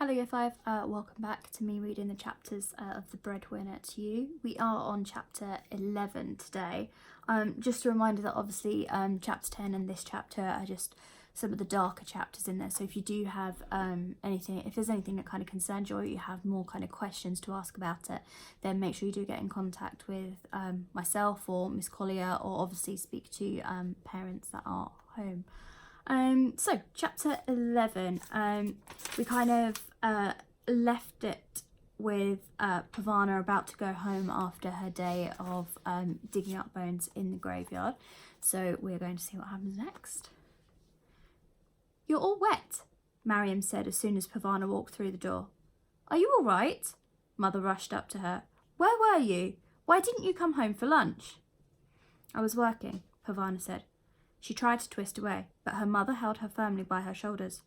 Hello Year 5, welcome back to me reading the chapters of The Breadwinner to you. We are on chapter 11 today. Just a reminder that obviously chapter 10 and this chapter are just some of the darker chapters in there. So if you do have if there's anything that kind of concerns you or you have more kind of questions to ask about it, then make sure you do get in contact with myself or Miss Collier, or obviously speak to parents that are home. So chapter 11, we kind of left it with Pavana about to go home after her day of digging up bones in the graveyard. So we're going to see what happens next. "You're all wet," Mariam said as soon as Pavana walked through the door. "Are you all right?" Mother rushed up to her. "Where were you? Why didn't you come home for lunch?" "I was working," Pavana said. She tried to twist away, but her mother held her firmly by her shoulders.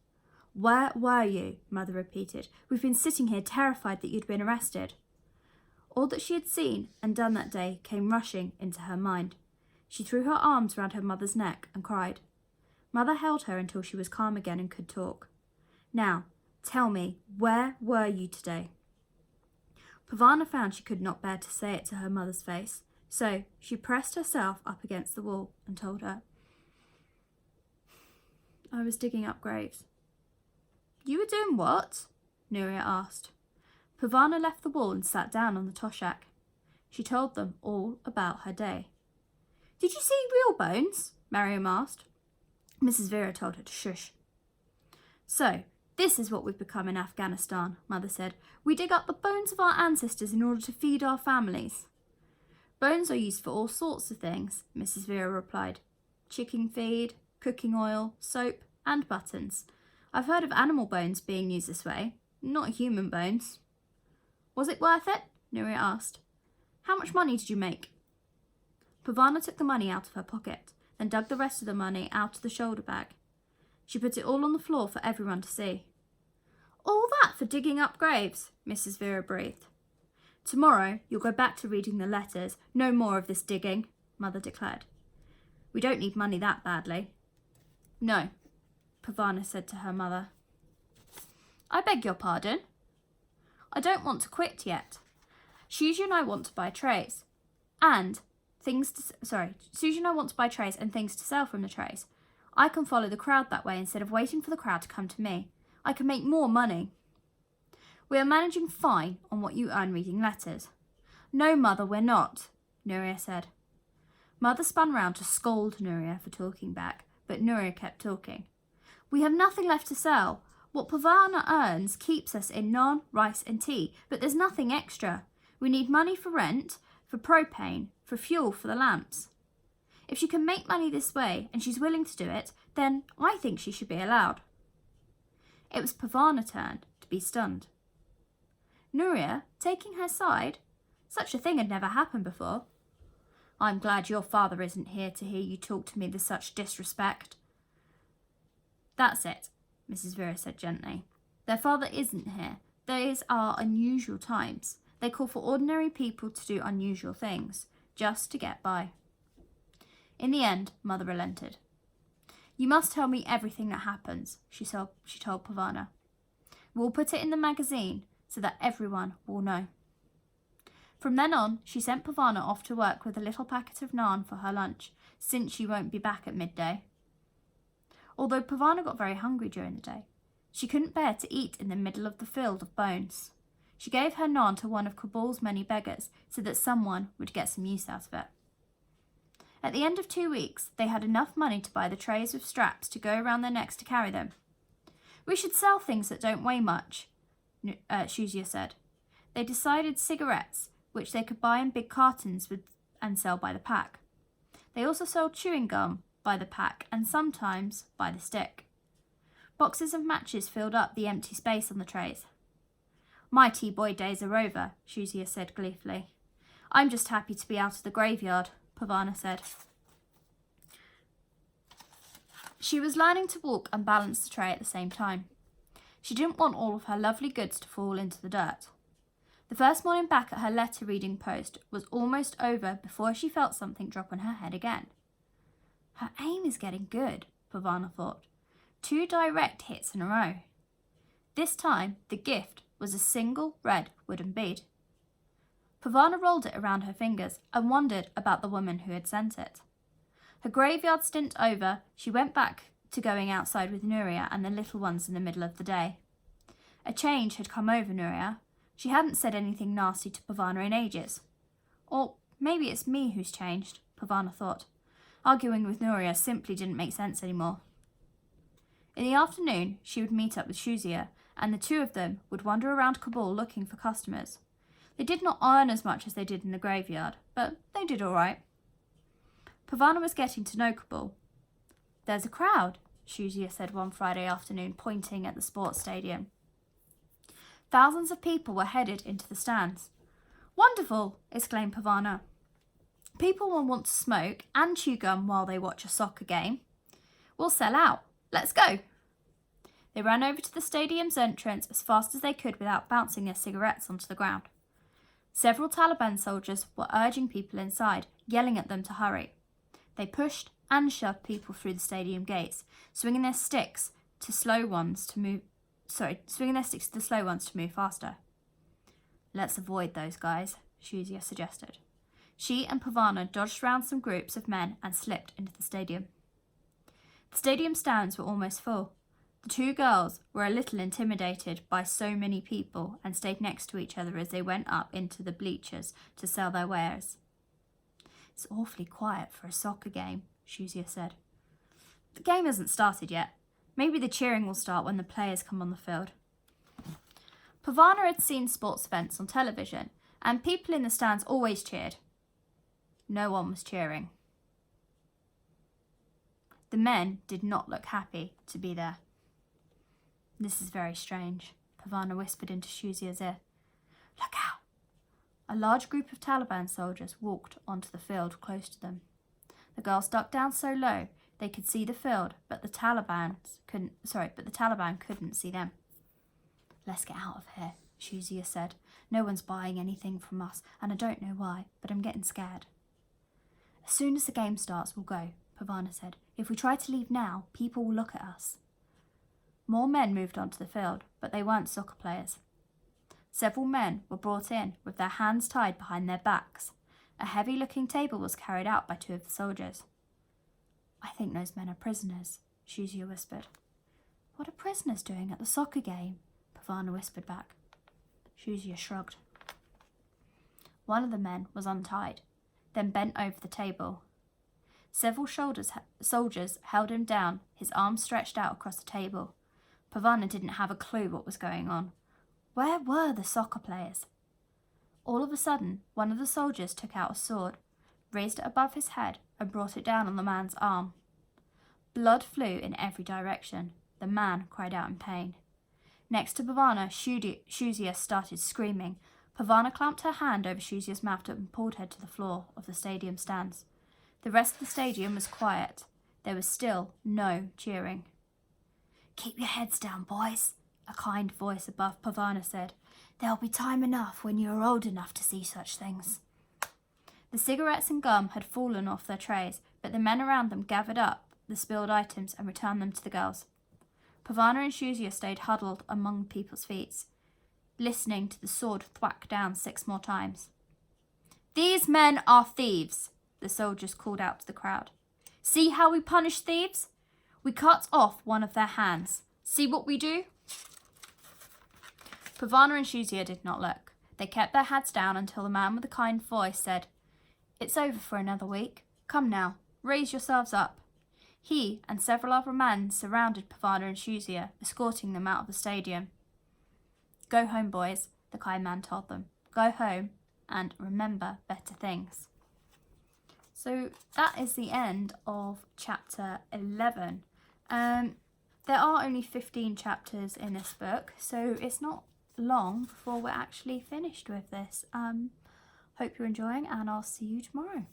"Where were you?" Mother repeated. "We've been sitting here terrified that you'd been arrested." All that she had seen and done that day came rushing into her mind. She threw her arms round her mother's neck and cried. Mother held her until she was calm again and could talk. "Now, tell me, where were you today?" Pavana found she could not bear to say it to her mother's face, so she pressed herself up against the wall and told her. "I was digging up graves." "You were doing what?" Nuria asked. Pavana left the wall and sat down on the toshak. She told them all about her day. "Did you see real bones?" Mariam asked. Mrs. Vera told her to shush. "So, this is what we've become in Afghanistan," Mother said. "We dig up the bones of our ancestors in order to feed our families." "Bones are used for all sorts of things," Mrs. Vera replied. "Chicken feed, cooking oil, soap, and buttons. I've heard of animal bones being used this way, not human bones." "Was it worth it?" Nuria asked. "How much money did you make?" Pavana took the money out of her pocket, then dug the rest of the money out of the shoulder bag. She put it all on the floor for everyone to see. "All that for digging up graves," Mrs. Vera breathed. "Tomorrow you'll go back to reading the letters. No more of this digging," Mother declared. "We don't need money that badly." "No," Pavana said to her mother. "I beg your pardon?" "I don't want to quit yet. Susie and I want to buy trays and things to sell from the trays. I can follow the crowd that way instead of waiting for the crowd to come to me. I can make more money." "We are managing fine on what you earn reading letters." "No, Mother, we're not," Nuria said. Mother spun round to scold Nuria for talking back, but Nuria kept talking. "We have nothing left to sell. What Pavana earns keeps us in naan, rice and tea, but there's nothing extra. We need money for rent, for propane, for fuel for the lamps. If she can make money this way and she's willing to do it, then I think she should be allowed." It was Pavana's turn to be stunned. Nuria taking her side? Such a thing had never happened before. "I'm glad your father isn't here to hear you talk to me with such disrespect." "That's it," Mrs. Vera said gently. "Their father isn't here. These are unusual times. They call for ordinary people to do unusual things, just to get by." In the end, Mother relented. "You must tell me everything that happens," she told Pavana. "We'll put it in the magazine so that everyone will know." From then on, she sent Pavana off to work with a little packet of naan for her lunch, since she won't be back at midday. Although Pavana got very hungry during the day, she couldn't bear to eat in the middle of the field of bones. She gave her naan to one of Kabul's many beggars so that someone would get some use out of it. At the end of 2 weeks, they had enough money to buy the trays with straps to go around their necks to carry them. "We should sell things that don't weigh much," Shuzia said. They decided cigarettes, which they could buy in big cartons and sell by the pack. They also sold chewing gum by the pack and sometimes by the stick. Boxes of matches filled up the empty space on the trays. "My tea-boy days are over," Shuzia said gleefully. "I'm just happy to be out of the graveyard," Pavana said. She was learning to walk and balance the tray at the same time. She didn't want all of her lovely goods to fall into the dirt. The first morning back at her letter reading post was almost over before she felt something drop on her head again. Her aim is getting good, Pavana thought. 2 direct hits in a row. This time, the gift was a single red wooden bead. Pavana rolled it around her fingers and wondered about the woman who had sent it. Her graveyard stint over, she went back to going outside with Nuria and the little ones in the middle of the day. A change had come over Nuria. She hadn't said anything nasty to Pavana in ages. Or maybe it's me who's changed, Pavana thought. Arguing with Nuria simply didn't make sense anymore. In the afternoon, she would meet up with Shuzia, and the two of them would wander around Kabul looking for customers. They did not earn as much as they did in the graveyard, but they did all right. Pavana was getting to know Kabul. "There's a crowd," Shuzia said one Friday afternoon, pointing at the sports stadium. Thousands of people were headed into the stands. "Wonderful!" exclaimed Pavana. "People will want to smoke and chew gum while they watch a soccer game. We'll sell out. Let's go!" They ran over to the stadium's entrance as fast as they could without bouncing their cigarettes onto the ground. Several Taliban soldiers were urging people inside, yelling at them to hurry. They pushed and shoved people through the stadium gates, swinging their sticks to the slow ones to move faster. "Let's avoid those guys," Shuzia suggested. She and Pavana dodged round some groups of men and slipped into the stadium. The stadium stands were almost full. The two girls were a little intimidated by so many people and stayed next to each other as they went up into the bleachers to sell their wares. "It's awfully quiet for a soccer game," Shuzia said. "The game hasn't started yet. Maybe the cheering will start when the players come on the field." Pavana had seen sports events on television, and people in the stands always cheered. No one was cheering. The men did not look happy to be there. "This is very strange," Pavana whispered into Shuzia's ear. "Look out!" A large group of Taliban soldiers walked onto the field close to them. The girls ducked down so low they could see the field, but the Taliban couldn't see them. "Let's get out of here," Shuzia said. "No one's buying anything from us, and I don't know why, but I'm getting scared." "As soon as the game starts, we'll go," Pavana said. "If we try to leave now, people will look at us." More men moved onto the field, but they weren't soccer players. Several men were brought in with their hands tied behind their backs. A heavy-looking table was carried out by two of the soldiers. "I think those men are prisoners," Shuzia whispered. "What are prisoners doing at the soccer game?" Pavana whispered back. Shuzia shrugged. One of the men was untied, then bent over the table. Several soldiers held him down, his arms stretched out across the table. Pavana didn't have a clue what was going on. Where were the soccer players? All of a sudden, one of the soldiers took out a sword, raised it above his head, and brought it down on the man's arm. Blood flew in every direction. The man cried out in pain. Next to Pavana, Shuzia started screaming. Pavana clamped her hand over Shuzia's mouth and pulled her to the floor of the stadium stands. The rest of the stadium was quiet. There was still no cheering. "Keep your heads down, boys," a kind voice above Pavana said. "There'll be time enough when you are old enough to see such things." The cigarettes and gum had fallen off their trays, but the men around them gathered up the spilled items and returned them to the girls. Pavana and Shuzia stayed huddled among people's feet, listening to the sword thwack down 6 more times. "These men are thieves," the soldiers called out to the crowd. "See how we punish thieves? We cut off one of their hands. See what we do?" Pavana and Shuzia did not look. They kept their heads down until the man with the kind voice said, "It's over for another week. Come now, raise yourselves up." He and several other men surrounded Pavana and Shuzia, escorting them out of the stadium. "Go home, boys," the kind man told them. "Go home and remember better things." So that is the end of chapter 11. There are only 15 chapters in this book, so it's not long before we're actually finished with this. Hope you're enjoying, and I'll see you tomorrow.